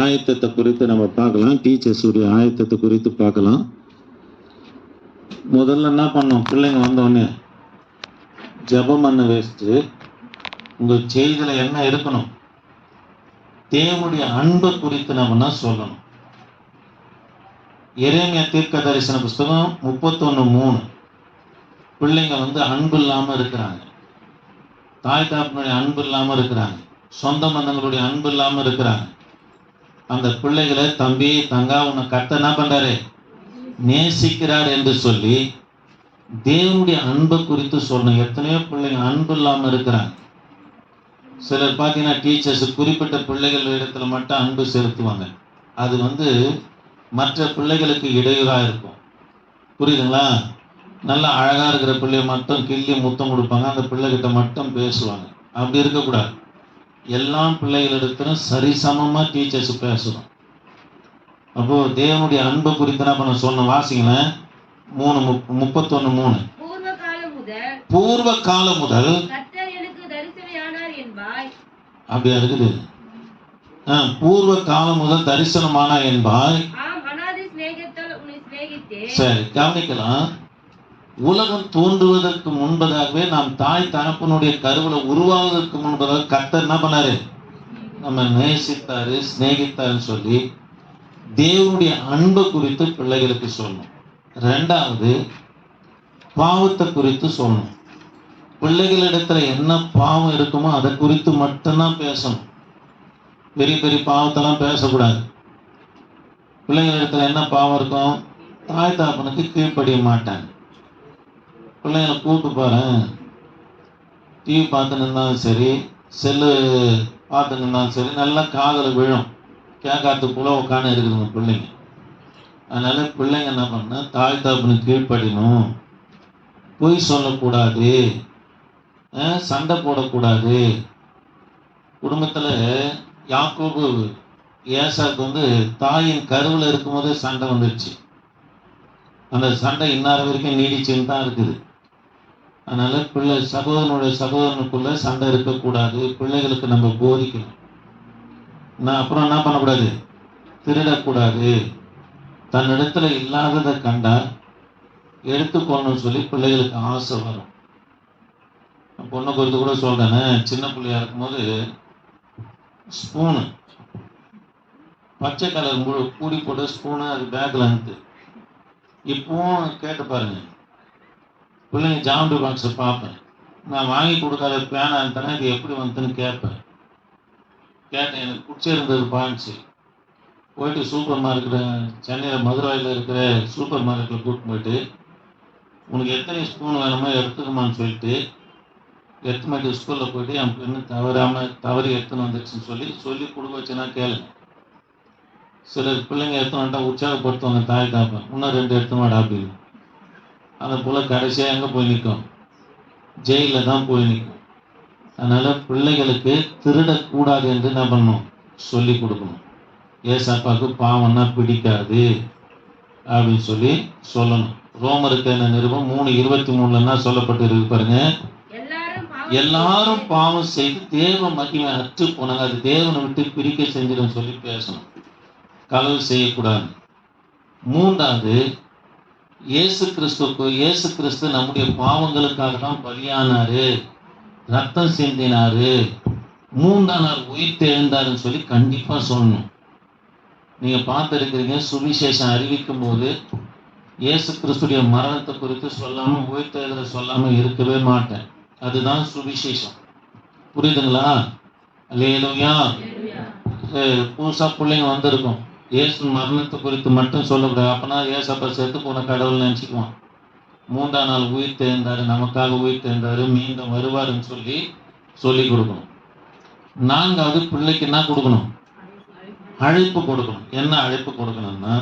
ஆயத்தத்தை குறித்து நம்ம பார்க்கலாம். டீச்சர்ஸுடைய ஆயத்தத்தை குறித்து பார்க்கலாம். முதல்ல என்ன பண்ணோம்? பிள்ளைங்க வந்தோடனே ஜெபம் பண்ண வச்சுட்டு உங்கள் செய்தியில் என்ன இருக்கணும்? தேவனுடைய அன்பை குறித்து நம்ம சொல்லணும். எரேமியா தீர்க்க தரிசன புஸ்தகம் 31:3. பிள்ளைங்க அன்பு இல்லாமல் இருக்கிறாங்க, தாய் தாப்பனுடைய அன்பு இல்லாமல் இருக்கிறாங்க, சொந்த பந்தங்களுடைய அன்பு இல்லாமல் இருக்கிறாங்க. அந்த பிள்ளைகளை தம்பி தங்கா உன்னை கர்த்தர் என்ன பண்றாரு? நேசிக்கிறார் என்று சொல்லி தேவனுடைய அன்பை குறித்து சொல்லணும். எத்தனையோ பிள்ளைங்க அன்பு இல்லாமல் இருக்கிறாங்க. சிலர் பார்த்தீங்கன்னா டீச்சர்ஸ் குறிப்பிட்ட பிள்ளைகள் இடத்துல மட்டும் அன்பு செலுத்துவாங்க. அது மற்ற பிள்ளைகளுக்கு இடையூறாக இருக்கும். புரியுதுங்களா? நல்லா அழகாக இருக்கிற பிள்ளைய மட்டும் கிள்ளி முத்தம் கொடுப்பாங்க, அந்த பிள்ளைகிட்ட மட்டும் பேசுவாங்க. அப்படி இருக்கக்கூடாது. எல்லா பிள்ளைகளிடத்திலும் சரிசமமாக டீச்சர்ஸ் பேசணும். அப்போது தேவனுடைய அன்பை குறித்து என்ன பண்ண சொன்ன வாசிங்களேன். 31:3. பூர்வ காலம் முதல் அப்படியா இருக்குது. பூர்வ காலம் முதல் தரிசனமானா என்பாய். சரி, கவனிக்கலாம். உலகம் தோன்றுவதற்கு முன்பதாகவே நாம் தாய் தகப்பனுடைய கருவில உருவாவதற்கு முன்பதாக கர்த்தர் என்ன பண்ணாரு? நம்ம நேசித்தாரு, சிநேகித்தாருன்னு சொல்லி தேவனுடைய அன்பை குறித்து பிள்ளைகளுக்கு சொல்லணும். ரெண்டாவது, பாவத்தை குறித்து சொல்லணும். பிள்ளைகளிடத்துல என்ன பாவம் இருக்குமோ அதை குறித்து மட்டும்தான் பேசணும். பெரிய பெரிய பாவத்தெல்லாம் பேசக்கூடாது. பிள்ளைங்களிடத்துல என்ன பாவம் இருக்கும்? தாய் தாப்பனுக்கு கீழ்ப்படிய மாட்டாங்க. பிள்ளைங்களை கூப்பிட்டு போகிறேன், டிவி பார்த்து நின்னாலும் சரி, செல்லு பார்த்து நின்னாலும் சரி, நல்லா காதில் விழும், கேட்காததுக்குள்ள உட்காந்து இருக்குதுங்க பிள்ளைங்க. அதனால பிள்ளைங்க என்ன பண்ண, தாய் தாப்பனுக்கு கீழ்ப்படியணும், பொய் சொல்லக்கூடாது, சண்டை போடக்கூடாது. குடும்பத்தில் யாக்கோபு ஏசாவுக்கு தாயின் கருவில் இருக்கும்போது சண்டை வந்துடுச்சு. அந்த சண்டை இன்னார வரைக்கும் நீடிச்சுன்னு தான் இருக்குது. அதனால் சகோதரனுக்குள்ள சண்டை இருக்கக்கூடாது. பிள்ளைகளுக்கு நம்ம போதிக்கணும். அப்புறம் என்ன பண்ணக்கூடாது? திருடக்கூடாது. தன்னிடத்துல இல்லாததை கண்டா எடுத்துக்கொள்ளணும்னு சொல்லி பிள்ளைகளுக்கு ஆசை வரும். பொண்ணை குறித்து கூட சொல்கிறேன்னு, சின்ன பிள்ளையா இருக்கும்போது ஸ்பூனு பச்சை கலர் கூடி போட்டு ஸ்பூனு அது பேக்கில் அனுத்து. இப்போவும் கேட்டு பாருங்க, பிள்ளைங்க ஜாமெண்ட்ரி பாக்ஸை பார்ப்பேன். நான் வாங்கி கொடுக்காத பேனா இருந்தேன்னா இது எப்படி வந்துன்னு கேட்பேன். கேட்டேன், எனக்கு பிடிச்சிருந்தது பாயிண்ட்ஸு. போயிட்டு சூப்பர் மார்க்கெட்டில், சென்னையில் மதுராயில் இருக்கிற சூப்பர் மார்க்கெட்டில் கூப்பிட்டு போயிட்டு உனக்கு எத்தனை ஸ்பூன் வேணுமோ எடுத்துக்கமான்னு சொல்லிட்டு எடுத்துமாட்டி ஸ்கூலில் போயிட்டு என் பெண்ணு தவறி எடுத்துன்னு வந்துடுச்சுன்னு சொல்லி கொடுக்க வச்சுன்னா கேளுங்க. சிலர் பிள்ளைங்க எடுத்துன்னு வந்துட்டா உற்சாகப்படுத்துவாங்க தாய் தாப்பேன், இன்னும் 2 எடுத்துமாடா அப்படின்னு. அந்த போல் கடைசியாக எங்கே போய் நிற்கும்? ஜெயிலில் தான் போய் நிற்கும். அதனால் பிள்ளைகளுக்கு திருடக்கூடாது என்று என்ன பண்ணணும்? சொல்லி கொடுக்கணும். ஏசப்பாவுக்கு பாவம்னா பிடிக்காது அப்படின்னு சொல்லணும். ரோமருக்கு என்ன நிருபம் 3:23 என்ன சொல்லப்பட்டு இருக்கு பாருங்க. எல்லாரும் பாவம் செய்து தேவ மகிமை அற்று போனாங்க, அது தேவனை விட்டு பிரிக்க செஞ்சிடும் சொல்லி பேசணும். களவு செய்யக்கூடாது. மூன்றாவது, இயேசு கிறிஸ்து நம்முடைய பாவங்களுக்காக தான் பலியானாரு, ரத்தம் சிந்தினாரு, 3ஆம் நாள் உயிர் தெழுந்தாருன்னு சொல்லி கண்டிப்பாக சொல்லணும். நீங்கள் பார்த்துருக்கிறீங்க, சுவிசேஷம் அறிவிக்கும் போது இயேசு கிறிஸ்துடைய மரணத்தை குறித்து சொல்லாமல் உயிர் தெழுதலை சொல்லாமல் இருக்கவே மாட்டேன். அதுதான் சுவிசேஷம். புரியுதுங்களா? அல்லேலூயா. புதுசாக பிள்ளைங்க வந்திருக்கும், இயேசு மரணத்தை குறித்து மட்டும் சொல்லக்கூடாது. அப்போனா ஏசப்பா செத்து போன கடவுள் நினச்சிக்குவான். 3ஆம் நாள் உயிர் தெழுந்தாரு, நமக்காக உயிர் தெழுந்தாரு, மீண்டும் வருவாருன்னு சொல்லி கொடுக்கணும். 4வது, பிள்ளைக்கு என்ன கொடுக்கணும்? அழைப்பு கொடுக்கணும். என்ன அழைப்பு கொடுக்கணும்னா,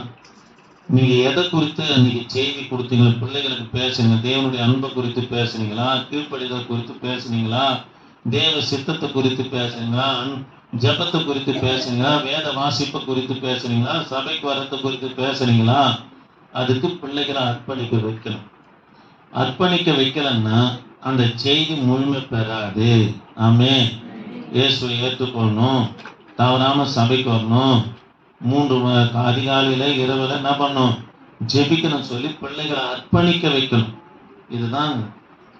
நீங்கள் எதை குறித்து அன்றைக்கி செய்தி கொடுத்தீங்களா? பிள்ளைகளுக்கு பேசுங்க. தேவனுடைய அன்பை குறித்து பேசுனீங்களா? கீழ்ப்படிதல் குறித்து பேசுனீங்களா? தேவ சித்தத்தை குறித்து பேசுனீங்களா? ஜபத்தை குறித்து பேசுனீங்களா? வேத வாசிப்பை குறித்து பேசுனீங்களா? சபைக்கு வரத்தை குறித்து பேசுனீங்களா? அதுக்கு பிள்ளைகளை அர்ப்பணிக்க வைக்கணும். அர்ப்பணிக்க வைக்கலன்னா அந்த செய்தி முழுமை பெறாது. ஆமென். இயேசுவை ஏற்றுக்கொள்ளணும், தவறாம சபைக்கு வரணும், 3 அதிகாலையில இரவுல என்ன பண்ணணும், ஜெபிக்கணும் சொல்லி பிள்ளைகளை அர்ப்பணிக்க வைக்கணும். இதுதான்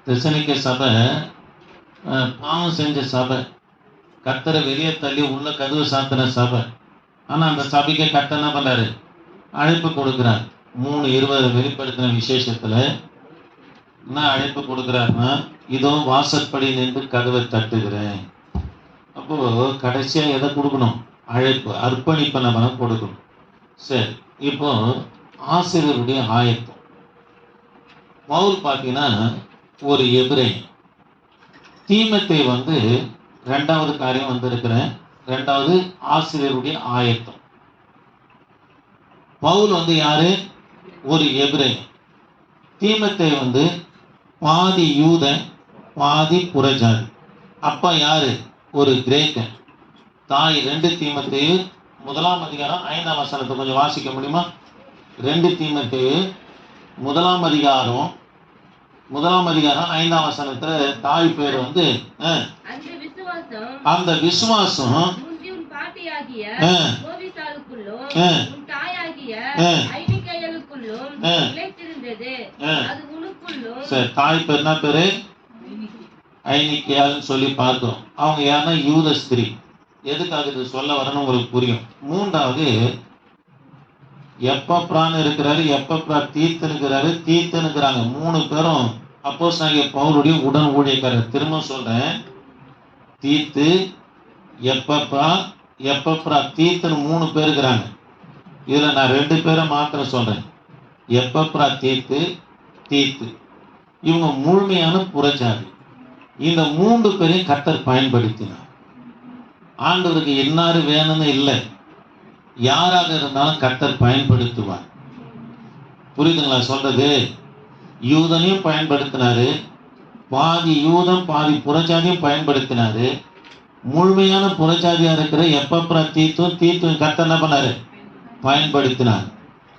தெசனிக்க சபை பாவம் செஞ்ச சபை, கர்த்தரை வெளியே தள்ளி உள்ள கதவு சாத்தின சபை. ஆனா அந்த சபைக்கு கர்த்தர் என்ன பண்றாரு, அழைப்பு கொடுக்கிறார். 3:20 வெளிப்படுத்தின விசேஷத்துல என்ன அழைப்பு கொடுக்கிறாருன்னா, இதோ வாசற்படி நின்று கதவை தட்டுகிறேன். அப்போ கடைசியா எதை கொடுக்கணும், அழைப்பு, அர்ப்பணிப்பை நம்ம கொடுக்கணும். சரி, இப்போ ஆசிரியருடைய ஆயத்தம். பவுல் பார்த்தீங்கன்னா ஒரு எபிரேயன். தீமோத்தேயு 2வது காரியம் வந்திருக்கிறேன். 2வது ஆசிரியருடைய ஆயத்தம். பவுல் யாரு, ஒரு எபிரேயன். தீமோத்தேயு பாதி யூதன் பாதி புறஜாதி. அப்பா யாரு, ஒரு கிரேக்கன். தாய் 2 தீமோத்தேயு 1ஆம் அதிகாரம் 5ஆம் வசனத்தை கொஞ்சம் வாசிக்க முடியுமா? 2 தீமோத்தேயு 1ஆம் அதிகாரம் 5ஆம் வசனத்துல தாய் பேர் அந்த விசுவாசம் தாய் பேர் என்ன பேரு, ஐனிக்கியான்னு சொல்லி பார்க்கிறோம். அவங்க யாருன்னா யூத ஸ்திரீ. எதுக்காக இது சொல்ல வரணும் உங்களுக்கு புரியும். 3வது எப்பப்ரான்னு இருக்கிறாரு, எப்பப்ரா தீத்துனுக்கிறாரு, தீத்துனுக்கிறாங்க. 3 பேரும் அப்போஸ்தலனாகிய பவுலுடைய உடன் ஊழியக்காரர். திரும்ப சொல்றேன், தீத்து, எப்பப்ரா தீத்துன்னு 3 பேர் இருக்கிறாங்க. இதுல நான் 2 பேரை மாத்திரம் சொல்றேன். எப்பப்ரா தீத்து. இவங்க முழுமையான புறஜாதி. இந்த 3 பேரையும் கர்த்தர் பயன்படுத்தினார். ஆண்டவருக்கு இன்னாரு வேணும்னு இல்லை, யாராக இருந்தாலும் கர்த்தர் பயன்படுத்துவார். புரியுதுங்களா சொல்றது? யூதனையும் பயன்படுத்தினாரு, பாதி யூதம் பாதி புறஜாதியும் பயன்படுத்தினாரு. முழுமையான புறஜாதியா இருக்கிற எப்பப்ரா தீத்தும் கர்த்தர் என்ன பண்ணாரு, பயன்படுத்தினார்.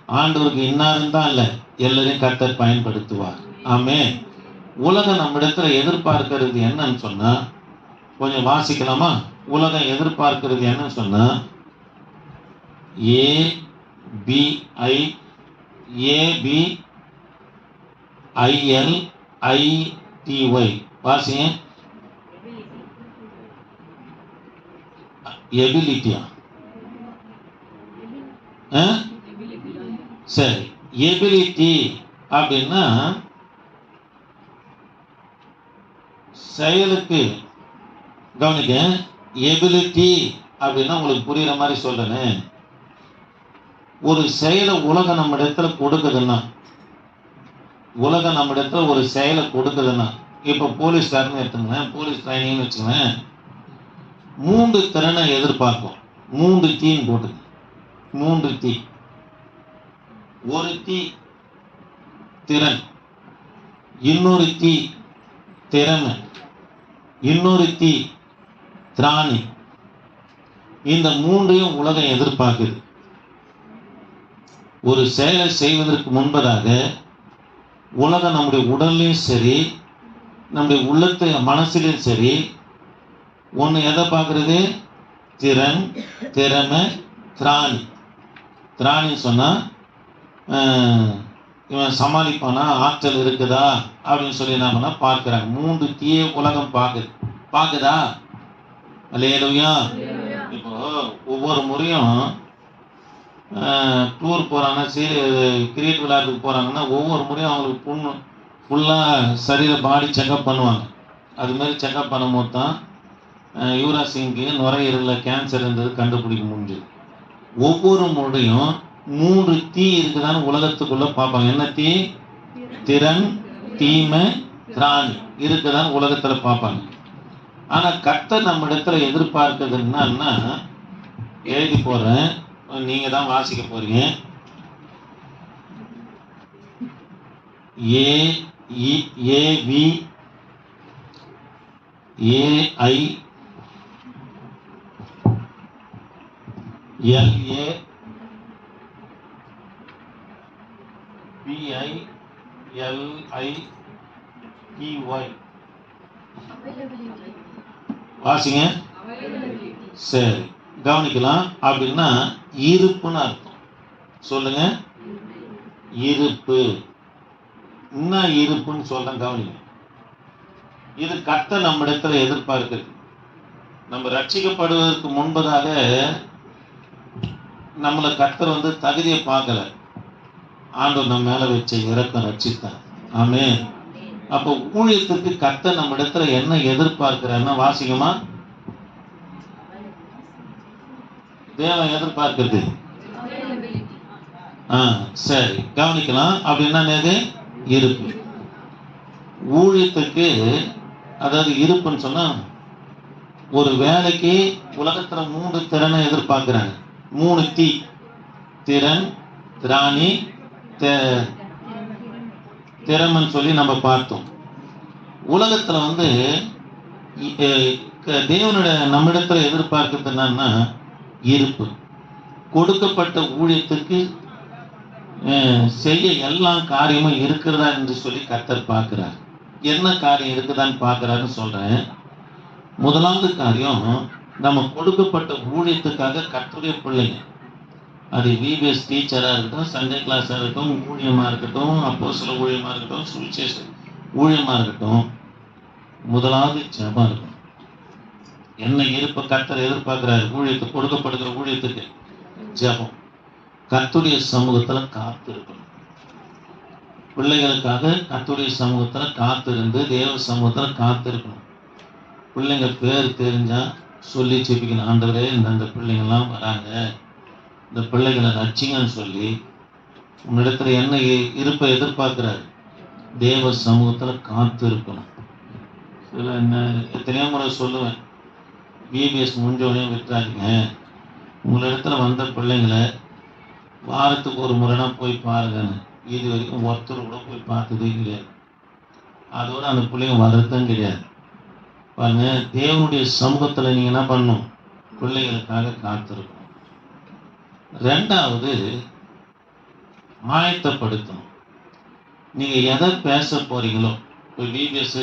ஆண்டவருக்கு இன்னாரும் தான் இல்லை, எல்லாரையும் கர்த்தர் பயன்படுத்துவார். ஆமென். உலகம் நம்மிடத்துல எதிர்பார்க்கிறது என்னன்னு சொன்னா, கொஞ்சம் வாசிக்கலாமா? உலகம் எதிர்பார்க்கிறது என்னன்னு சொன்னா, ABILITY. வாசிங்க. எபிலிட்டியா? சரி, எபிலிட்டி அப்படின்னா செயலுக்கு. கவனிக்க, எபிலிட்டி அப்படின்னா உங்களுக்கு புரியுற மாதிரி சொல்றேன். ஒரு செயலை உலகம் நம்ம இடத்துல கொடுக்குதுன்னா, ஒரு செயலை கொடுக்குதுன்னா, இப்ப போலீஸ்காரன்னு எடுத்துங்களேன், போலீஸ் ட்ரைனிங்னு வச்சுங்களேன், 3 திறனை எதிர்பார்க்கும். 3 தீன்னு போட்டு, 3 தீ. ஒரு தீ திறன், இன்னொரு தீ திறமை, இன்னொரு தீ திராணி. இந்த 3ஐயும் உலகம் எதிர்பார்க்குது. ஒரு செயலை செய்வதற்கு முன்பதாக உலகம் நம்முடைய உடல்லையும் சரி, நம்முடைய உள்ளத்து மனசிலையும் சரி, ஒன்று எதை பார்க்கறது, திறன், திறமை, திராணி. திராணின்னு சொன்னா இவன் சமாளிப்பானா, ஆற்றல் இருக்குதா அப்படின்னு சொல்லி என்ன பண்ணா பார்க்கிறாங்க. 3 தீய உலகம் பார்க்குதா? அல்லேலூயா. இப்போ ஒவ்வொரு முறையும் டூர் போகிறாங்கன்னா, கிரிக்கெட் விளையாட்டுக்கு போகிறாங்கன்னா, ஒவ்வொரு முறையும் அவங்களுக்கு ஃபுல்லாக சரீர பாடி செக்கப் பண்ணுவாங்க. அதுமாரி செக்கப் பண்ணும்போது தான் யுவராஜ் சிங்க்கு நுரையீரலில் கேன்சர் இருந்தது கண்டுபிடிக்க முடிஞ்சது. ஒவ்வொரு முறையும் 3 தீ இருக்குதான்னு உலகத்துக்குள்ள பார்ப்பாங்க. என்ன தீ? திறன், தீமை, திராணி இருக்குதான்னு உலகத்துல பார்ப்பாங்க. ஆனா கர்த்தர் நம்ம இடத்துல எதிர்பார்க்கிறது என்னன்னா, எழுதி போறேன், நீங்க தான் வாசிக்க போறீங்க. ABILITY. வாசிங்க. சரி, கவனிக்கலாம். அப்படின்னா இருப்புன்னு அர்த்தம். சொல்லுங்க, இருப்பு. என்ன இருப்புன்னு சொல்றேன், கவனிங்க. இது கர்த்தர் நம்மிடத்துல எதிர்பார்க்குது. நம்ம ரட்சிக்கப்படுவதற்கு முன்பதாக நம்மளை கர்த்தர் தகுதியை பார்க்கல. ஆண்டவர் நம்ம மேல வச்ச இரக்கம் ரட்சித்தார். ஆமென். அப்போ ஊழியத்துக்கு கர்த்தர் நம்ம இடத்துல என்ன எதிர்பார்க்கிறாருன்னா, வாசிக்கமா, தேவன் எதிர்பார்க்கிறது. சரி, கவனிக்கலாம். அப்படின்னா என்னது? இருப்பு. ஊழியத்துக்கு அதாவது இருப்புன்னு சொன்னா, ஒரு வேலைக்கு உலகத்துல 3 திறனை எதிர்பார்க்கிறாங்க. 3 திறன், திராணி, திறமைன்னு சொல்லி நம்ம பார்த்தோம். உலகத்துல தேவனுடைய நம்மிடத்துல எதிர்பார்க்கிறது என்னன்னா இருப்பு. கொடுக்கப்பட்ட ஊழியத்துக்கு செய்ய எல்லா காரியமும் இருக்கிறதா என்று சொல்லி கர்த்தர் பார்க்கிறார். என்ன காரியம் இருக்குதான்னு பார்க்கிறாருன்னு சொல்றேன். முதலாவது காரியம், நம்ம கொடுக்கப்பட்ட ஊழியத்துக்காக கர்த்தருடைய பிள்ளைங்க, அது விபிஎஸ் டீச்சராக இருக்கட்டும், சண்டே கிளாஸாக இருக்கட்டும், ஊழியமாக இருக்கட்டும், அப்போஸ்தல ஊழியமாக இருக்கட்டும், சுவிசேஷ ஊழியமாக இருக்கட்டும், முதலாவது ஜெபம் இருக்கணும். என்ன இருப்ப கர்த்தர் எதிர்பார்க்கிறாரு ஊழியத்துக்கு, கொடுக்கப்படுகிற ஊழியத்துக்கு? ஜெபம். கர்த்தருடைய சமூகத்துல காத்து இருக்கணும். பிள்ளைகளுக்காக கர்த்தருடைய சமூகத்துல காத்திருந்து, தேவ சமூகத்துல காத்து இருக்கணும். பிள்ளைங்க பேர் தெரிஞ்சா சொல்லி செபிக்கணும். ஆண்டவரே, இந்த பிள்ளைங்கள்லாம் வராங்க, இந்த பிள்ளைகளை ரட்சிங்கன்னு சொல்லி உன்னிடத்துல என்ன இருப்பை எதிர்பார்க்கிறாரு? தேவ சமூகத்துல காத்து இருக்கணும். எத்தனையோ முறை சொல்லுவேன், பிபிஎஸ் முடிஞ்சோடனே விட்டுறாதீங்க. உங்களிடத்துல வந்த பிள்ளைங்களை வாரத்துக்கு ஒரு முறைனா போய் பாருங்கன்னு. இது வரைக்கும் ஒருத்தர் கூட போய் பார்த்ததே கிடையாது. அதோட அந்த பிள்ளைங்க வர்றதும் கிடையாது. பாருங்க, தேவனுடைய சமூகத்துல நீங்க என்ன பண்ணணும்? பிள்ளைகளுக்காக காத்திருக்கணும். 2வது, ஆயத்தப்படுத்தணும். நீங்க எதை பேச போறீங்களோ, இப்போ பிபிஎஸ்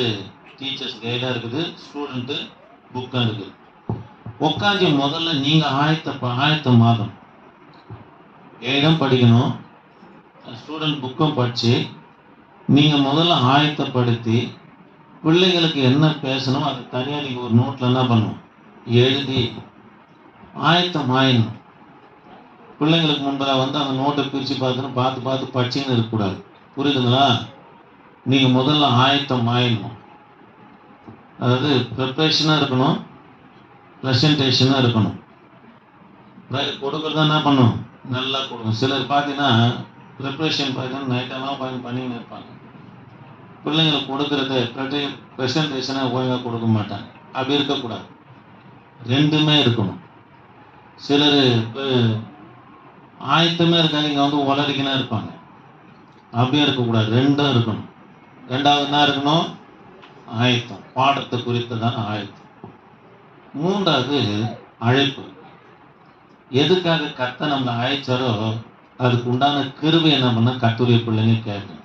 டீச்சர்ஸ் கைடா இருக்குது, ஸ்டூடெண்ட்டு புக்கா இருக்குது. உட்காந்து முதல்ல நீங்க ஆயத்தமாகணும். கைடும் படிக்கணும், ஸ்டூடெண்ட் புக்கும் படிச்சு நீங்க முதல்ல ஆயத்தப்படுத்தி பிள்ளைங்களுக்கு என்ன பேசணும் அது தனியாக நீங்கள் ஒரு நோட்டில் என்ன பண்ணணும், எழுதி ஆயத்தம் ஆயிடணும். பிள்ளைங்களுக்கு முன்பதாக அந்த நோட்டை பிரித்து பார்த்து படிச்சுன்னு இருக்கக்கூடாது. புரியுதுங்களா? நீங்கள் முதல்ல ஆயத்தம் ஆயிடணும். அதாவது ப்ரிப்ரேஷனாக இருக்கணும், ப்ரெசன்டேஷனாக இருக்கணும். கொடுக்குறதா என்ன பண்ணணும், நல்லா கொடுக்கணும். சிலர் பார்த்தீங்கன்னா ப்ரிப்ரேஷன் பார்த்தீங்கன்னா நைட்டெல்லாம் பண்ணின்னு இருப்பாங்க. பிள்ளைங்களுக்கு கொடுக்கறது ப்ரெசன்டேஷனை ஒழுங்காக கொடுக்க மாட்டாங்க. அப்படி இருக்கக்கூடாது, 2மே இருக்கணும். சிலர் ஆயத்தமே இருக்காது, இங்கே உளறிக்கினா இருப்பாங்க. அப்படியே இருக்கக்கூடாது, 2ம் இருக்கணும். 2வது என்ன இருக்கணும்? ஆயத்தம், பாடத்தை குறித்ததான ஆயத்தம். 3வது அழைப்பு. எதுக்காக கர்த்தர் நம்மளை அழைச்சாரோ அதுக்கு உண்டான கிருபை என்ன பண்ண கர்த்தருடைய பிள்ளைங்க கேட்கணும்.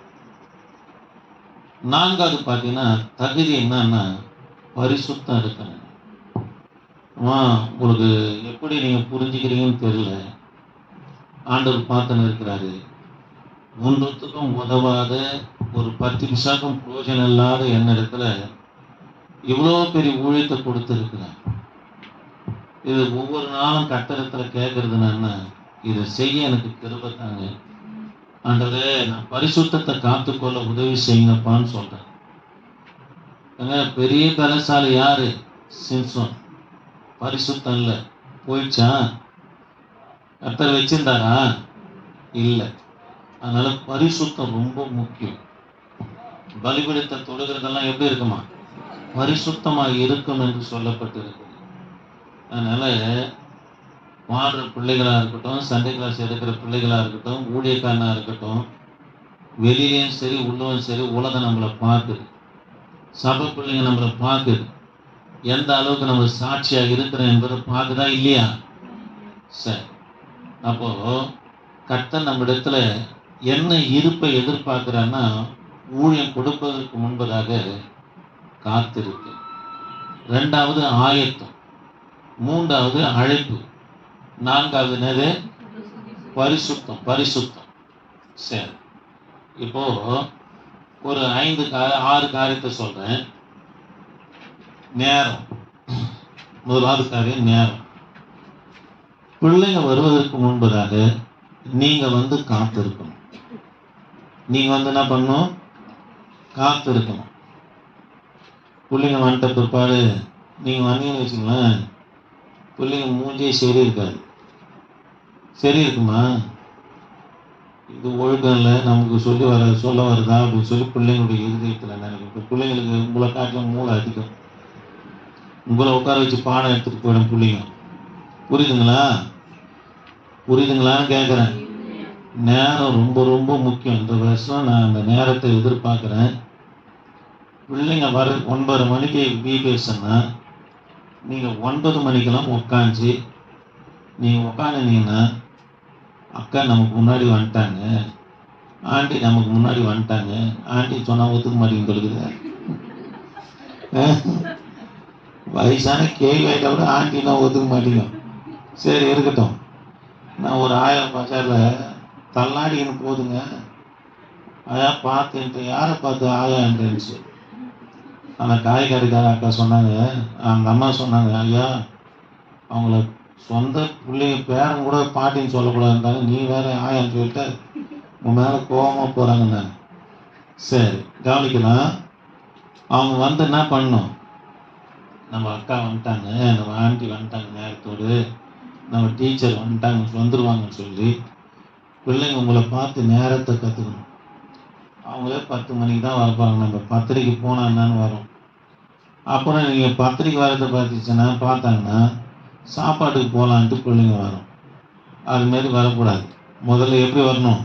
4வது பார்த்தீங்கன்னா தகுதி என்னன்னா பரிசுத்தம் இருக்கணும். உங்களுக்கு எப்படி நீங்கள் புரிஞ்சுக்கிறீங்கன்னு தெரியல. ஆண்டவர் பார்த்துன்னு இருக்கிறாரு. ஒன்றுத்துக்கும் உதவாத ஒரு 10 நிமிஷம் பிரயோஜனம் இல்லாத என்னிடத்துல இவ்வளோ பெரிய ஊழியத்தை கொடுத்துருக்கிறார். இது ஒவ்வொரு நாளும் கட்டடத்துல கேட்கறது என்னன்னா, இதை செய்ய எனக்கு கிருபை தாங்க ஆண்டவரே, நான் பரிசுத்தத்தை காத்துக்கொள்ள உதவி செய்யுங்கப்பான்னு சொல்றேன். பெரிய பலசாலி யாரு? சிம்சோன். பரிசுத்தம் இல்லை, போயிடுச்சா? கர்த்தர் வச்சிருந்தாரா? இல்லை. அதனால பரிசுத்தம் ரொம்ப முக்கியம். பலிபீடத்தை தொடுகிறதெல்லாம் எப்படி இருக்குமா? பரிசுத்தமா இருக்கும் என்று சொல்லப்பட்டிருக்கு. அதனால பாடுற பிள்ளைகளா இருக்கட்டும், சண்டே கிளாஸ் எடுக்கிற பிள்ளைகளா இருக்கட்டும், ஊழியக்காரனா இருக்கட்டும், வெளியிலையும் சரி உள்ளவும் சரி உலகம் நம்மளை பார்க்குது, சபை பிள்ளைங்க நம்மளை பார்க்குது. எந்த அளவுக்கு நம்ம சாட்சியாக இருக்கிறோம் என்பதை பார்க்குதா இல்லையா? சரி, அப்போ கர்த்தர் நம்ம இடத்துல என்ன இருப்பை எதிர்பார்க்கிறான்னா, ஊழியம் கொடுப்பதற்கு முன்பதாக காத்திருக்கு. 2வது ஆயத்தம். 3வது அழைப்பு. நான்காவது என்னது? பரிசுத்தம். பரிசுத்தம். சரி, இப்போ ஒரு 6 காரியத்தை சொல்றேன். நேரம். முதலாவது காரியம் நேரம். பிள்ளைங்க வருவதற்கு முன்பதாக நீங்க காத்திருக்கணும். நீங்க என்ன பண்ணணும்? காத்திருக்கணும். பிள்ளைங்க வந்துட்ட பிற்பாடு நீங்க வந்தீங்கன்னு வச்சுங்களேன், பிள்ளைங்க மூஞ்சே சரி இருக்காது. சரி இருக்குமா? இது ஒழுக்கம் இல்லை, நமக்கு சொல்ல வருதா அப்படின்னு சொல்லி பிள்ளைங்களுடைய இருதயத்தில் நினைக்கும். இப்போ பிள்ளைங்களுக்கு உங்களை காட்டிலும் மூளை அதிகம். உங்களை உட்கார வச்சு பாடம் எடுத்துகிட்டு போயிடும் பிள்ளைங்க. புரியுதுங்களா? புரியுதுங்களான்னு கேட்குறேன். நேரம் ரொம்ப ரொம்ப முக்கியம். இந்த வருஷம் நான் அந்த நேரத்தை எதிர்பார்க்குறேன். பிள்ளைங்க 9:30 மணிக்கு பிபிஎஸ்ன்னா நீங்கள் 9 மணிக்கெல்லாம் உட்காந்து நீங்கள் உட்காந்துனீங்கன்னா, அக்கா நமக்கு முன்னாடி வந்துட்டாங்க, ஆண்டி நமக்கு முன்னாடி வந்துட்டாங்க, ஆண்டி சொன்னால் ஒத்துக்க மாட்டேங்குது. வயசான கேள்வி ஆகிட்ட கூட ஆண்டினா ஒத்துக்க மாட்டேங்க. சரி இருக்கட்டும், நான் ஒரு 1000 பஜாரில் தள்ளாடின்னு போதுங்க. ஐயா பார்த்துன்ட்டு யாரை பார்த்து ஆயான்ட்டுச்சு. அந்த காய்கறிக்கார அக்கா சொன்னாங்க, அந்த அம்மா சொன்னாங்க, ஐயா அவங்கள சொந்த பிள்ளைங்க பேரன் கூட பாட்டின்னு சொல்லக்கூடாதுன்றாங்க, நீ வேற ஆயான்னு சொல்லிட்டு உன் மேலே கோபமாக போகிறாங்கண்ணா. சரி கவனிக்கலாம். அவங்க என்ன பண்ணணும்? நம்ம அக்கா வந்துட்டாங்க, நம்ம ஆண்டி வந்துட்டாங்க, நேரத்தோடு நம்ம டீச்சர் வந்துடுவாங்கன்னு சொல்லி பிள்ளைங்க உங்களை பார்த்து நேரத்தை கற்றுக்கணும். அவங்களே 10 மணிக்கு தான் வரப்பாங்க. நம்ம 10:30 போனால் என்னன்னு வரும். அப்புறம் நீங்கள் 10:30 வரதை பார்த்தாங்கன்னா சாப்பாட்டுக்கு போகலான்ட்டு பிள்ளைங்க வரும். அதுமாரி வரக்கூடாது. முதல்ல எப்படி வரணும்?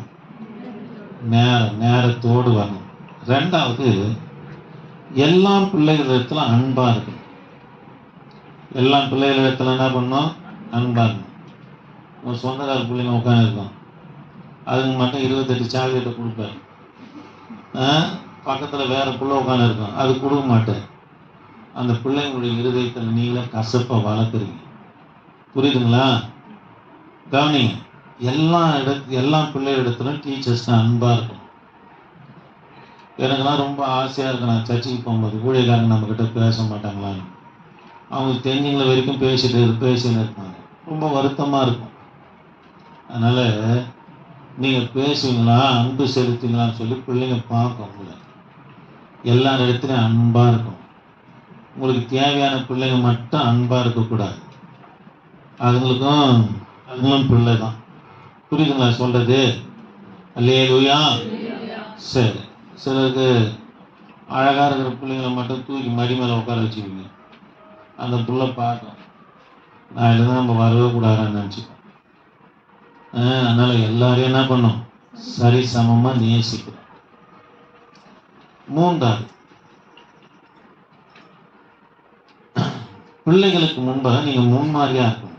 நேரத்தோடு வரணும். 2வது, எல்லா பிள்ளைகளிடத்துல அன்பாக இருக்கணும். எல்லா பிள்ளைகளிடத்துல என்ன பண்ணணும்? அன்பாக இருக்கணும். உங்கள் சொந்தக்கார பிள்ளைங்க உட்காந்துருக்கோம், அதுங்க மட்டும் 28 சாக்லேட்டை கொடுப்பாரு. பக்கத்தில் வேற பிள்ளை உட்காந்துருக்கோம், அது கொடுக்க மாட்டேன். அந்த பிள்ளைங்களுடைய இருதயத்தில் நீங்களே கசப்பை வளர்க்குறீங்க. புரியுதுங்களா? கவனிங்க. எல்லா பிள்ளைகளிடத்துலும் டீச்சர்ஸ் அன்பாக இருக்கும். எனக்குலாம் ரொம்ப ஆசையாக இருக்கு, நான் சர்ச்சுக்கு போகும்போது ஊழியக்காரங்க நம்மக்கிட்ட பேச மாட்டாங்களான்னு. அவங்க தெரிஞ்சவங்கள வரைக்கும் பேசின்னு இருப்பாங்க. ரொம்ப வருத்தமாக இருக்கும். அதனால் நீங்கள் பேசுவீங்களா, அன்பு செலுத்துவீங்களான்னு சொல்லி பிள்ளைங்க பார்க்கும். உங்களை எல்லா இடத்துலையும் அன்பாக இருக்கும். உங்களுக்கு தேவையான பிள்ளைங்க மட்டும் அன்பாக இருக்கக்கூடாது. அதுங்களும் பிள்ளை தான். புரியுதுங்களா சொல்கிறது? அல்லேலூயா. சரி, சிலருக்கு அழகாக இருக்கிற பிள்ளைங்களை மட்டும் தூக்கி மடி மேலே உட்கார வச்சுக்கிங்க. அந்த பிள்ளை பார்க்கும், நான் இல்லைன்னா நம்ம வரவே கூடாதுன்னு நினச்சிப்போம். அதனால் எல்லாரையும் என்ன பண்ணும்? சரி சமமாக நேசிக்கிறோம். 3வது, பிள்ளைகளுக்கு முன்பாக நீங்கள் முன்மாதிரியாக இருக்கணும்.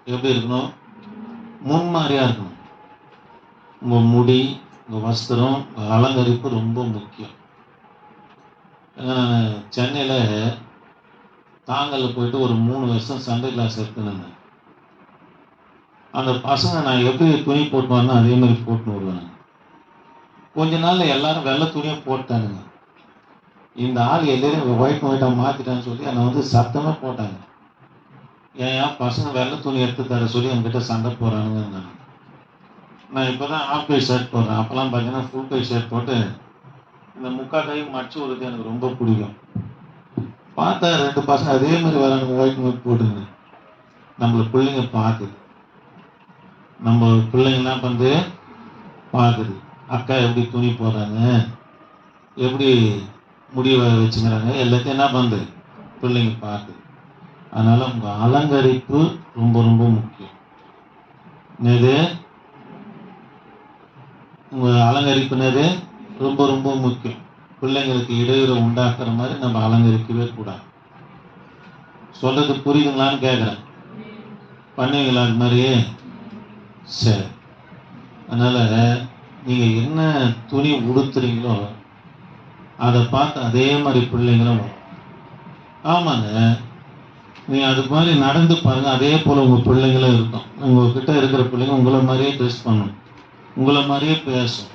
எப்படி இருக்கணும்? முன்மாதிரியாக இருக்கணும். உங்கள் முடி, உங்கள் வஸ்திரம், உங்கள் அலங்கரிப்பு ரொம்ப முக்கியம். நான் சென்னையில் தாங்கலில் போயிட்டு ஒரு 3 வருஷம் சண்டே கிளாஸ் எடுத்துன்னு அந்த பசங்க நான் எப்படி துணி போட்டு வரணும் அதே மாதிரி போட்டுன்னு வருவேன். கொஞ்ச நாளில் எல்லாரும் வெள்ளை துணியை போட்டானுங்க. இந்த ஆள் எல்லாரும் ஒயிட்டாக மாற்றிட்டான்னு சொல்லி என்னை சத்தமாக போட்டாங்க. ஏன் பசங்க வெள்ளை துணி எடுத்து தர சொல்லி என்கிட்ட சண்டை போகிறானுங்க. நான் இப்போ தான் ஆஃப் கை ஷர்ட் போடுறேன். அப்போல்லாம் பார்த்தீங்கன்னா ஃபுல் கை ஷர்ட் போட்டு இந்த முக்கால் கை மடிச்சு விடுறது எனக்கு ரொம்ப பிடிக்கும். பார்த்தா 2 பசங்க அதே மாதிரி வரானுங்க, ஒயிட் போட்டுங்க. நம்மளை பிள்ளைங்க பார்க்குது. நம்ம பிள்ளைங்க என்ன பண்ணுது? பார்க்குது. அக்கா எப்படி துணி போடுறாங்க, எப்படி முடிவை வச்சுக்கிறாங்க, எல்லாத்தையும் என்ன பண்ணுது? பிள்ளைங்க பார்க்குது. அதனால் உங்கள் அலங்கரிப்பு ரொம்ப ரொம்ப முக்கியம். என்னது? உங்கள் அலங்கரிப்புனது ரொம்ப ரொம்ப முக்கியம். பிள்ளைங்களுக்கு இடையூறு உண்டாக்குற மாதிரி நம்ம அலங்கரிக்கவே கூடாது. சொல்றது புரியுதுங்களான்னு கேட்குறேன். பண்ணுவீங்களா அது மாதிரி? சரி. அதனால் நீங்கள் என்ன துணி உடுத்துறீங்களோ அதை பார்த்து அதே மாதிரி பிள்ளைங்களும் வரும். ஆமாங்க, நீ அது மாதிரி நடந்து பாருங்க, அதே போல உங்க பிள்ளைங்களும் இருக்கும். உங்ககிட்ட இருக்கிற பிள்ளைங்க உங்களை மாதிரியே ட்ரெஸ் பண்ணும், உங்களை மாதிரியே பேசும்,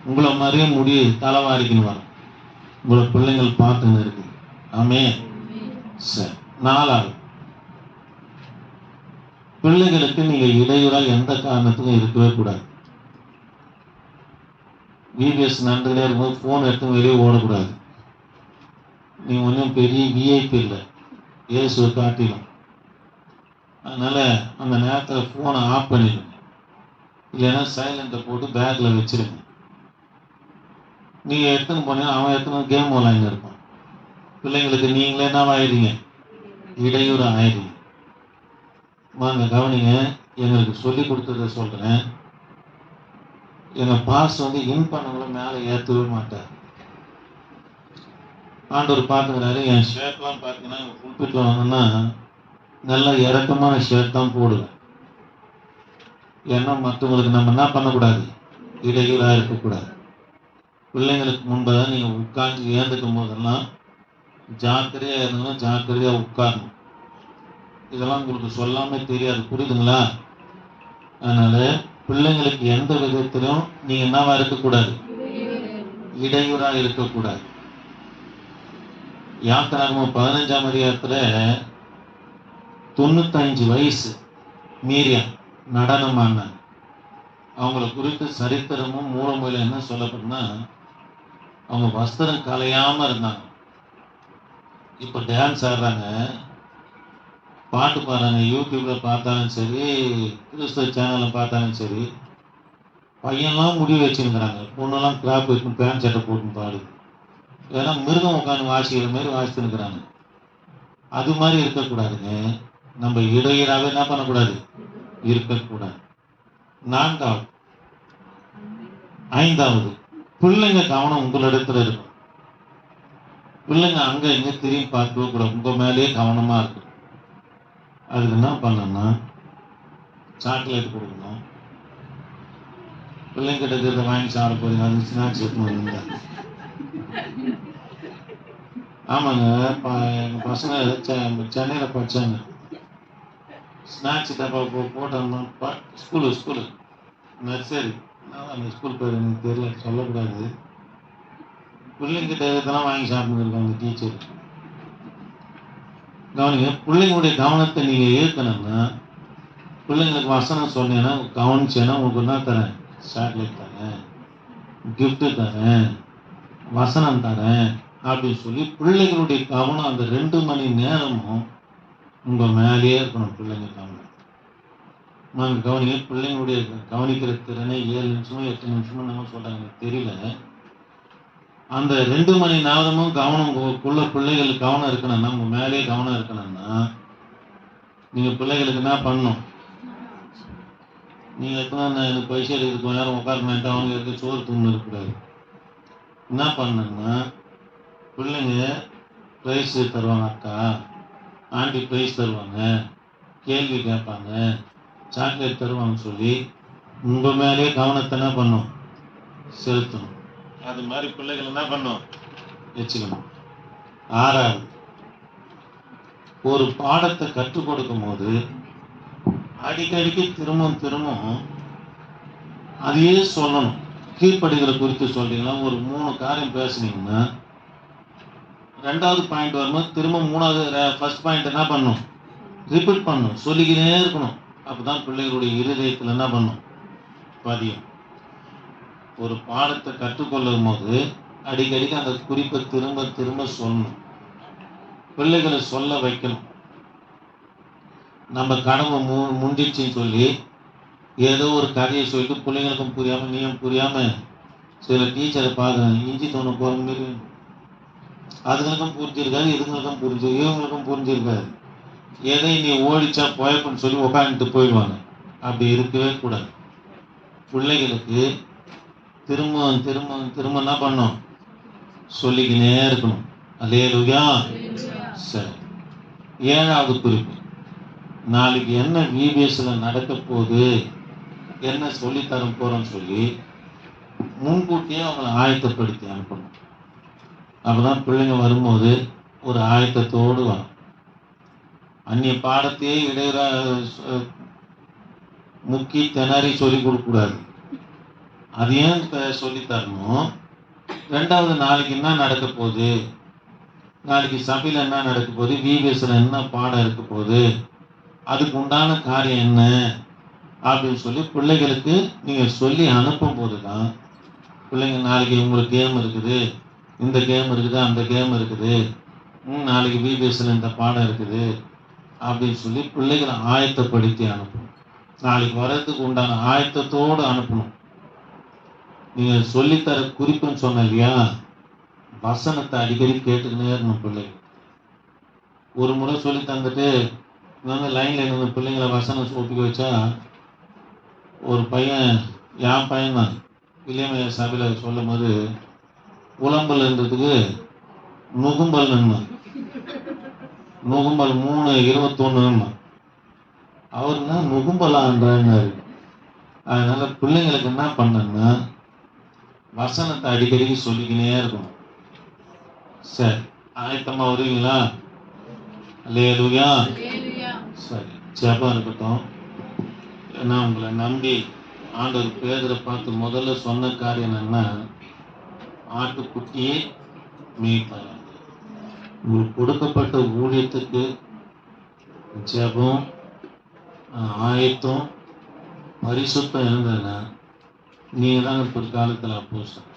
உங்களை மாதிரியே முடி தலைவாரிக்குன்னு வரும். உங்களை பிள்ளைங்கள் பார்த்துன்னு இருக்கு. ஆமே. சரி. 4வது, பிள்ளைகளுக்கு நீங்க இடையூறா எந்த காரணத்துக்கும் இருக்கவே கூடாது. விபிஎஸ் நடந்துகிட்டே இருக்கும்போது போன் எடுத்து வெளியே ஓடக்கூடாது. நீ ஒன்றும் பெரிய விஐபி இல்லை, இயேசுவை காட்டிலும். அதனால அந்த நேரத்தில் ஃபோனை ஆஃப் பண்ணிடுங்க, இல்லைன்னா சைலண்ட்டை போட்டு பேக்கில் வச்சிருங்க. நீங்கள் எடுத்துன்னு போனீங்கன்னா அவன் எடுத்துன்னு கேம் விளையாண்டு இருப்பான். பிள்ளைங்களுக்கு நீங்களே என்ன ஆயிடுறீங்க, இடையூறு ஆயிடுறீங்க. வாங்க கவனிங்க, எங்களுக்கு சொல்லி கொடுத்ததை சொல்கிறேன். எங்கள் பாஸ் இன் பண்ணவங்கள மேலே ஏற்றவே மாட்டார். ஆண்டவர் பார்த்துக்கிறாரு. என் ஷர்ட்லாம் பார்த்தீங்கன்னா புல்பிட்டில் வாங்கினா நல்லா இறக்கமான ஷர்ட் தான் போடுவேன். ஏன்னா மற்றவங்களுக்கு நம்ம என்ன பண்ணக்கூடாது, இடையூறாக இருக்கக்கூடாது. பிள்ளைங்களுக்கு முன்பதாக நீங்கள் உட்காந்து ஏந்துக்கும் போதெல்லாம் ஜாக்கிரதையாக இருந்தீங்கன்னா ஜாக்கிரதையாக உட்காரணும். இதெல்லாம் உங்களுக்கு சொல்லாமல் தெரியாது, புரியுதுங்களா? அதனால் பிள்ளைங்களுக்கு எந்த விதத்திலும் நீங்கள் என்னவா இருக்கக்கூடாது, இடையூறாக இருக்கக்கூடாது. யாத்திராகமம் 15ஆம் அதிகாரத்தில் 95 வயசு மீரியா நடனம் ஆனாங்க. அவங்கள குறித்து சரித்திரமும் மூலமொழியில் என்ன சொல்லப்படுதுன்னா, அவங்க வஸ்திரம் கலையாமல் இருந்தாங்க. இப்போ டான்ஸ் ஆடுறாங்க, பாட்டு பாடுறாங்க. யூடியூப்பில் பார்த்தாலும் சரி, கிறிஸ்தவ சேனலில் பார்த்தாலும் சரி, பையன்லாம் முடி வச்சுருக்கிறாங்க, பொண்ணெல்லாம் கிராப் வச்சுன்னு பேண்ட் சட்டை போட்டுன்னு பாடுது. ஏன்னா மிருகம் உட்காந்து வாசிக்கிற மாதிரி வாசித்து இருக்கிறாங்க. அது மாதிரி இருக்கக்கூடாதுங்க. நம்ம இடையராகவே என்ன பண்ணக்கூடாது, இருக்கக்கூடாது. 4வது, 5வது, பிள்ளைங்க கவனம் உங்களிடத்துல இருக்கும். பிள்ளைங்க அங்கே இங்கே திரும்பி பார்க்கவே கூடாது, உங்கள் மேலேயே கவனமாக இருக்கும். அதுக்கு என்ன பண்ணணும்னா சாக்லேட் கொடுக்கணும். பிள்ளைங்கிட்ட இருக்கிறத வாங்கி சாப்பிட போறீங்க, அது ஸ்நாக்ஸ் எடுத்துன்னு. ஆமாங்க, எங்கள் பசங்க சென்னையில் படித்தாங்க. ஸ்நாக்ஸ் டப்பா போட்டோம்னா ஸ்கூலு நர்சரி, அந்த ஸ்கூல் பேர் எனக்கு தெரியல, சொல்லக்கூடாது. பிள்ளைங்கிட்ட இதெல்லாம் வாங்கி சாப்பிட்டுருக்காங்க டீச்சர். கவனிங்க, பிள்ளைங்களுடைய கவனத்தை நீங்கள் ஈர்க்கணும்னா, பிள்ளைங்களுக்கு வசனம் சொன்னீங்கன்னா கவனிச்சேன்னா உங்களுக்கு என்ன தரேன், சாக்லேட் தரேன், கிஃப்ட்டு தரேன், வசனம் தரேன் அப்படின்னு சொல்லி பிள்ளைகளுடைய கவனம் அந்த 2 மணி நேரமும் உங்கள் மேலேயே இருக்கணும். பிள்ளைங்க கவனம் நாங்கள் கவனிங்க. பிள்ளைங்களுடைய கவனிக்கிற திறனை 7 நிமிஷமோ 8 நிமிஷமோ நம்ம சொல்கிறாங்க, தெரியல. அந்த 2 மணி நேரமும் கவனம் உள்ள பிள்ளைகளுக்கு கவனம் இருக்கணும்னா, உங்கள் மேலேயே கவனம் இருக்கணும்னா, நீங்கள் பிள்ளைகளுக்கு என்ன பண்ணணும், நீங்கள் எத்தனை எனக்கு பைசா எடுத்து கொஞ்ச நேரம் உட்காரமாட்டா அவங்க இருக்க சோறு தூண்டு இருக்கக்கூடாது. என்ன பண்ணணும்னா, பிள்ளைங்க ப்ரைஸ் தருவாங்க, அக்கா ஆண்டி ப்ரைஸ் தருவாங்க, கேள்வி கேட்பாங்க, சாக்லேட் தருவாங்கன்னு சொல்லி உங்கள் மேலேயே கவனத்தை என்ன பண்ணும், செலுத்தணும். அது மாதிரி பிள்ளைகள் என்ன பண்ணும், வச்சுக்கணும். 6வது, ஒரு பாடத்தை கற்றுக் கொடுக்கும் போது அடிக்கடிக்கு திரும்பவும் அதையே சொல்லணும். கீழ்ப்படிகளை குறித்து சொல்றீங்களா, ஒரு 3 காரியம் பேசுனீங்கன்னா 2வது பாயிண்ட் வரும்போது திரும்ப 3வது ஃபர்ஸ்ட் பாயிண்ட் என்ன பண்ணும், ரிப்பீட் பண்ணும், சொல்லிக்கினே இருக்கணும். அப்போதான் பிள்ளைகளுடைய இருதயத்தில் என்ன பண்ணும், பதியும். ஒரு பாடத்தை கற்றுக்கொள்ளும் போது அடிக்கடிக்கு அந்த குறிப்பை திரும்ப சொல்லணும், பிள்ளைகளை சொல்ல வைக்கணும். நம்ம கடமை முடிஞ்சிச்சுன்னு சொல்லி ஏதோ ஒரு கதையை சொல்லிட்டு பிள்ளைங்களுக்கும் புரியாமல் நீயும் புரியாமல் சில டீச்சரை பார்க்குறேன், இஞ்சி தோண போகிற மாரி. அதுங்களுக்கும் புரிஞ்சிருக்காது, இவங்களுக்கும் புரிஞ்சிருக்காது. எதை நீ ஓடிச்சா போயப்பன்னு சொல்லி உட்காந்துட்டு போயிடுவாங்க. அப்படி இருக்கவே கூடாது. பிள்ளைகளுக்கு திரும்ப என்ன பண்ணும், சொல்லிக்கினே இருக்கணும். அல்லேலூயா. சரி. 7வது குறிப்பு, நாளைக்கு என்ன விபிஎஸ்ல நடக்க போகுது, என்ன சொல்லித்தர போறோம்னு சொல்லி முன்கூட்டியே அவங்களை ஆயத்தப்படுத்தி அனுப்பணும். அப்பதான் பிள்ளைங்க வரும்போது ஒரு ஆயத்தத்தோடு வரும். அந்நிய பாடத்தையே இடையிற முக்கி திணறி சொல்லி கொடுக்கக்கூடாது. அதையும் சொல்லி தரணும். ரெண்டாவது, நாளைக்கு என்ன நடக்க போகுது, நாளைக்கு சபையில் என்ன நடக்க போகுது, விபிஎஸ்ல என்ன பாடம் இருக்க போகுது, அதுக்கு உண்டான காரியம் என்ன அப்படின்னு சொல்லி பிள்ளைகளுக்கு நீங்கள் சொல்லி அனுப்பும் போது தான் பிள்ளைங்க நாளைக்கு உங்களுக்கு கேம் இருக்குது, இந்த கேம் இருக்குது, அந்த கேம் இருக்குது, நாளைக்கு விபிஎஸ்ல இந்த பாடம் இருக்குது அப்படின்னு சொல்லி பிள்ளைகளை ஆயத்தப்படுத்தி அனுப்பணும். நாளைக்கு வர்றதுக்கு உண்டான ஆயத்தத்தோடு அனுப்பணும். நீங்கள் சொல்லித்தர குறிப்புன்னு சொன்ன இல்லையா, வசனத்தை அடிக்கடி கேட்டுக்கினே இருக்கணும் பிள்ளைங்க. ஒரு முறை சொல்லி தந்துட்டு லைனில் இருந்த பிள்ளைங்களை வசனம் ஒப்பிக்க வச்சா, ஒரு பையன், என் பையன் தான், இளையமைய சபையில் சொல்லும் போது உளம்பல் இருந்ததுக்கு நுகும்பல் நின்றான். நுகும்பல் 3:21 அவருன்னா நுகும்பலான்றாரு. அதனால பிள்ளைங்களுக்கு என்ன பண்ணணும்னா வசனத்தை அடிக்கடிக்கு சொல்லிக்கினே இருக்கணும். சரி, ஆயத்தமா வருவீங்களா? அல்லேலூயா. சரி, ஜெபம் இருக்கட்டும். ஏன்னா உங்களை நம்பி ஆண்டவர் பேதுரை பார்த்து முதல்ல சொன்ன காரியம் என்னன்னா, ஆட்டுக்குட்டியே மேய்ப்பார். உங்களுக்கு கொடுக்கப்பட்ட ஊழியத்துக்கு ஜெபம், ஆயத்தம், பரிசுத்தம் இருந்ததுன்னா நீங்கள் தாங்க பிற்காலத்தில் அப்போஸ்தலன்,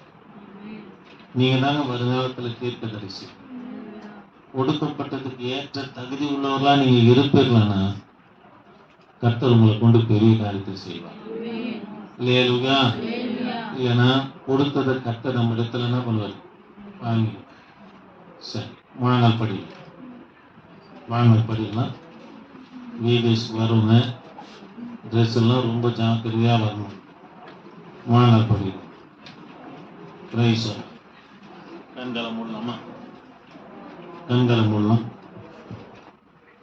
நீங்கள் தாங்க வருங்காலத்தில் தீர்க்கதரிசி. கொடுக்கப்பட்டதுக்கு ஏற்ற தகுதி உள்ளவர்களாக நீங்கள் இருப்பீர்கள்னா கர்த்தர் உங்களை கொண்டு பெரிய காரியத்தை செய்வார். இல்லையா? இல்லைன்னா கொடுத்ததை கர்த்தர் நம்ம இடத்துல என்ன பண்ணுவார்? வாங்கி. சரி, முழங்கால் படி, முழங்கால் படிக்கலாம். வீடியோஸ் வருங்க, ட்ரெஸ் எல்லாம் ரொம்ப ஜாக்கிரதையாக வரணும். முழங்கால் படி. பிரைஸ். கண்களை மூடலாமா? கண்களை மூடலாம்,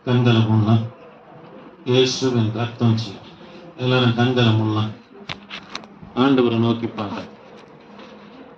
கண்களை மூடலாம். இயேசுவின் ரத்தம் செய்யும். எல்லாரும் கண்களை மூடலாம். ஆண்டவரை நோக்கி பார்க்க.